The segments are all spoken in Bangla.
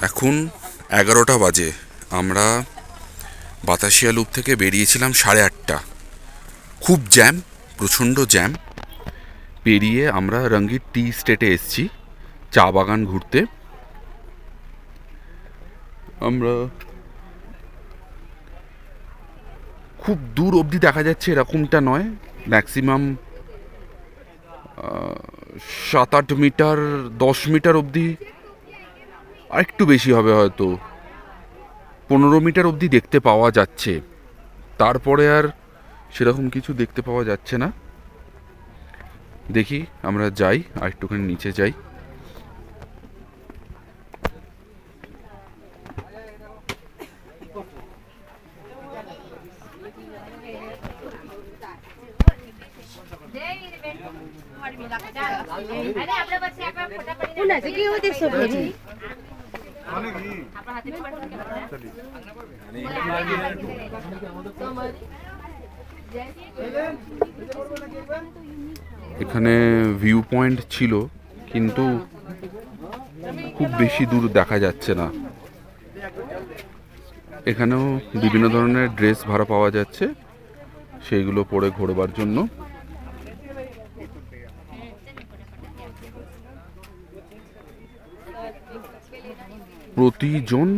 এখন 11টা বাজে। আমরা বাতাসিয়া লুপ থেকে বেরিয়েছিলাম 8:30। খুব জ্যাম, প্রচণ্ড জ্যাম। পেরিয়ে আমরা রঙ্গিত টি স্টেটে এসেছি চা বাগান ঘুরতে। আমরা খুব দূর অবধি দেখা যাচ্ছে এরকমটা নয়, ম্যাক্সিমাম 7-8 মিটার 10 মিটার অবধি, আর একটু বেশি হবে হয়তো 15 মিটার অবধি দেখতে পাওয়া যাচ্ছে। তারপরে আর সেরকম কিছু দেখতে পাওয়া যাচ্ছে না। দেখি আমরা যাই, আর একটুখানি নিচে যাই। এখানে ভিউ পয়েন্ট ছিল, কিন্তু খুব বেশি দূর দেখা যাচ্ছে না। এখানেও বিভিন্ন ধরনের ড্রেস ভাড়া পাওয়া যাচ্ছে, সেইগুলো পরে ঘোরবার জন্য। প্রতিজন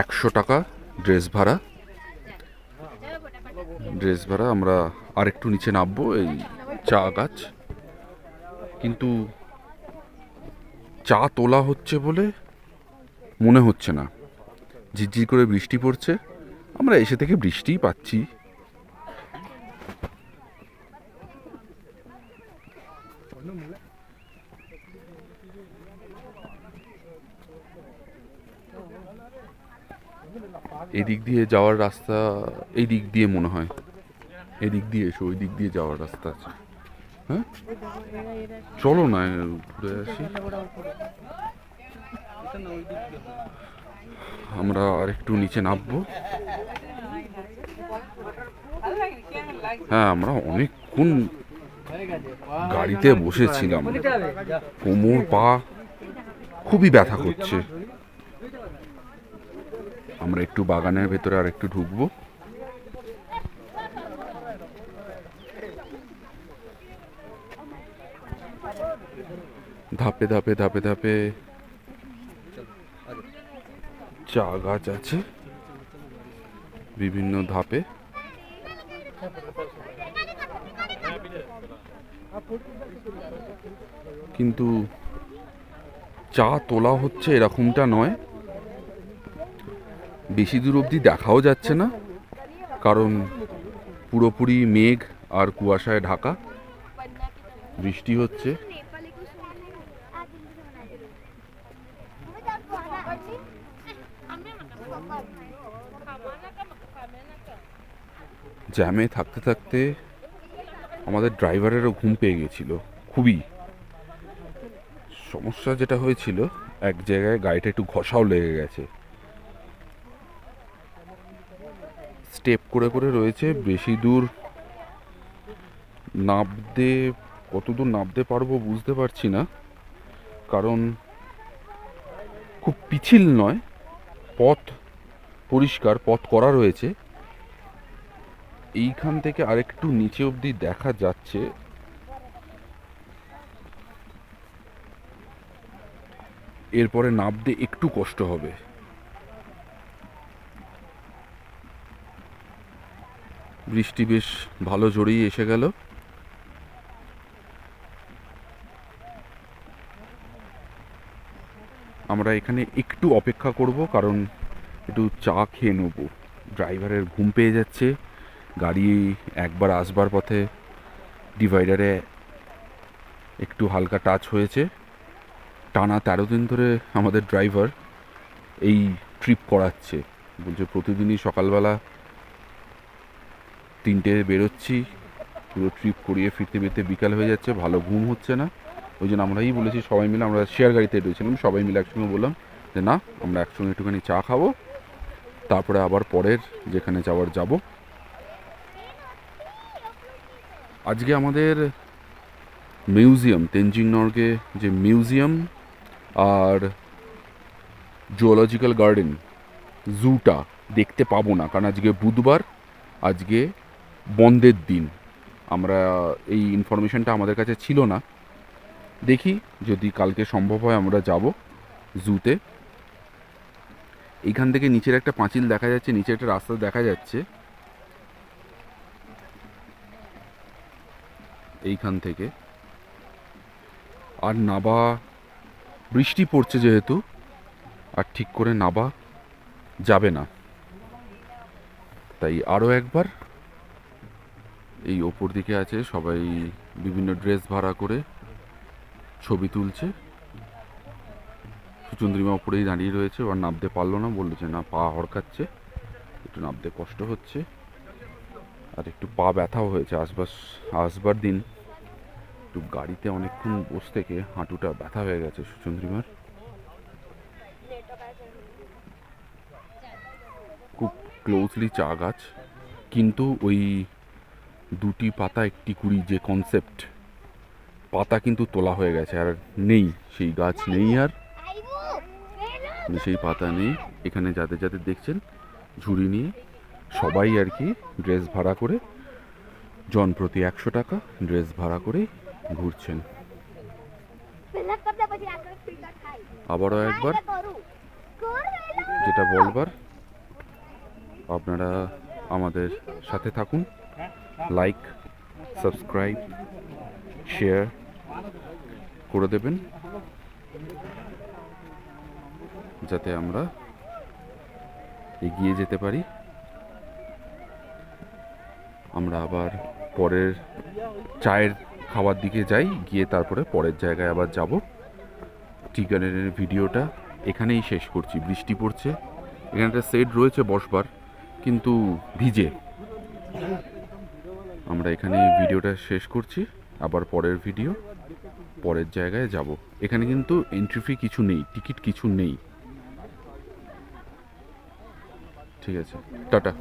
100 টাকা ড্রেস ভাড়া। আমরা আরেকটু নিচে নামবো, এই চা গাছ, কিন্তু চা তোলা হচ্ছে বলে মনে হচ্ছে না। ঝিরঝির করে বৃষ্টি পড়ছে, আমরা এসে থেকে বৃষ্টিই পাচ্ছি। এদিক দিয়ে যাওয়ার রাস্তা এই দিক দিয়ে মনে হয়, এদিক দিয়ে এসো, ওই দিক দিয়ে যাওয়ার রাস্তা আছে। হ্যাঁ চলো না ঘুরে আসি। আমরা আর একটু নিচে নামবো। হ্যাঁ, আমরা অনেকক্ষণ গাড়িতে বসেছিলাম, কোমর পা খুবই ব্যথা করছে। আমরা একটু বাগানের ভেতরে আর একটু ঢুকবো। ধাপে ধাপে ধাপে ধাপে চা গাছ আছে বিভিন্ন ধাপে। কিন্তু চা তোলা হচ্ছে এরকমটা নয়, বেশি দূর অবধি দেখাও যাচ্ছে না, কারণ পুরোপুরি মেঘ আর কুয়াশায় ঢাকা, বৃষ্টি হচ্ছে। জ্যামে থাকতে থাকতে আমাদের ড্রাইভারেরও ঘুম পেয়ে গেছিল। খুবই সমস্যা যেটা হয়েছিল, এক জায়গায় গাড়িটা একটু ঘষাও লেগে গেছে। স্টেপ করে করে রয়েছে, বেশি দূর নামতে, কত দূর নামতে পারবো বুঝতে পারছি না, কারণ খুব পিছিল নয়, পথ পরিষ্কার, পথ করা রয়েছে। এইখান থেকে আরেকটু নিচে অবধি দেখা যাচ্ছে। এরপরে নামতে একটু কষ্ট হবে। বৃষ্টি বেশ ভালো জোরেই এসে গেল। আমরা এখানে একটু অপেক্ষা করব, কারণ একটু চা খেয়ে নেব। ড্রাইভারের ঘুম পেয়ে যাচ্ছে। গাড়ি একবার আসবার পথে ডিভাইডারে একটু হালকা টাচ হয়েছে। টানা 13 দিন ধরে আমাদের ড্রাইভার এই ট্রিপ করাচ্ছে, বলছে প্রতিদিনই সকালবেলা 3টে বেরোচ্ছি, পুরো ট্রিপ করিয়ে ফিরতে ফিরতে বিকাল হয়ে যাচ্ছে, ভালো ঘুম হচ্ছে না। ওই জন্য আমরাই বলেছি, সবাই মিলে, আমরা শেয়ার গাড়িতে রয়েছিলাম, সবাই মিলে একসঙ্গে বললাম যে না, আমরা একসঙ্গে একটুখানি চা খাবো, তারপরে আবার পরের যেখানে যাওয়ার যাব। আজকে আমাদের মিউজিয়াম, তেনজিং নরগে যে মিউজিয়াম আর জুওলজিক্যাল গার্ডেন, জুটা দেখতে পাবো না, কারণ আজকে বুধবার, আজকে বন্ধের দিন। আমরা এই ইনফরমেশনটা আমাদের কাছে ছিল না। দেখি যদি কালকে সম্ভব হয় আমরা যাব জুতে। এইখান থেকে নিচের একটা পাঁচিল দেখা যাচ্ছে, নিচে একটা রাস্তা দেখা যাচ্ছে এইখান থেকে। আর নাবা, বৃষ্টি পড়ছে যেহেতু, আর ঠিক করে নাবা যাবে না, তাই আরও একবার এই ওপর দিকে আছে সবাই বিভিন্ন ড্রেস ভাড়া করে ছবি তুলছে। সুচন্দ্রিমা ওপরেই দাঁড়িয়ে রয়েছে, আর নামতে পারলো না, বললো যে না পা হড়কাচ্ছে, একটু নামতে কষ্ট হচ্ছে, আর একটু পা ব্যথাও হয়েছে। আসবার দিন একটু গাড়িতে অনেকক্ষণ বসে থেকে হাঁটুটা ব্যথা হয়ে গেছে সুচন্দ্রিমার। খুব ক্লোজলি চা গাছ, কিন্তু ওই দুটি পাতা একটি কুড়ি যে কনসেপ্ট, পাতা কিন্তু তোলা হয়ে গেছে, আর নেই সেই গাছ, নেই আর সেই পাতা নেই। এখানে যাদের যাদের দেখছেন ঝুড়ি নিয়ে সবাই আর কি ড্রেস ভাড়া করে, জন প্রতি 100 টাকা ড্রেস ভাড়া করে ঘুরছেন। আবারও একবার যেটা বলবার, আপনারা আমাদের সাথে থাকুন, লাইক, সাবস্ক্রাইব, শেয়ার করে দেবেন, যাতে আমরা এগিয়ে যেতে পারি। আমরা আবার পরের চায়ের খাওয়ার দিকে যাই, গিয়ে তারপরে পরের জায়গায় আবার যাব। টি গার্ডেনের ভিডিওটা এখানেই শেষ করছি। বৃষ্টি পড়ছে, এখানে একটা সেট রয়েছে বসবার, কিন্তু ভিজে। আমরা এখানে ভিডিওটা শেষ করছি, আবার পরের ভিডিও পরের জায়গায় যাব। এখানে কিন্তু এন্ট্রি ফি কিছু নেই, টিকিট কিছু নেই। ঠিক আছে, টাটা।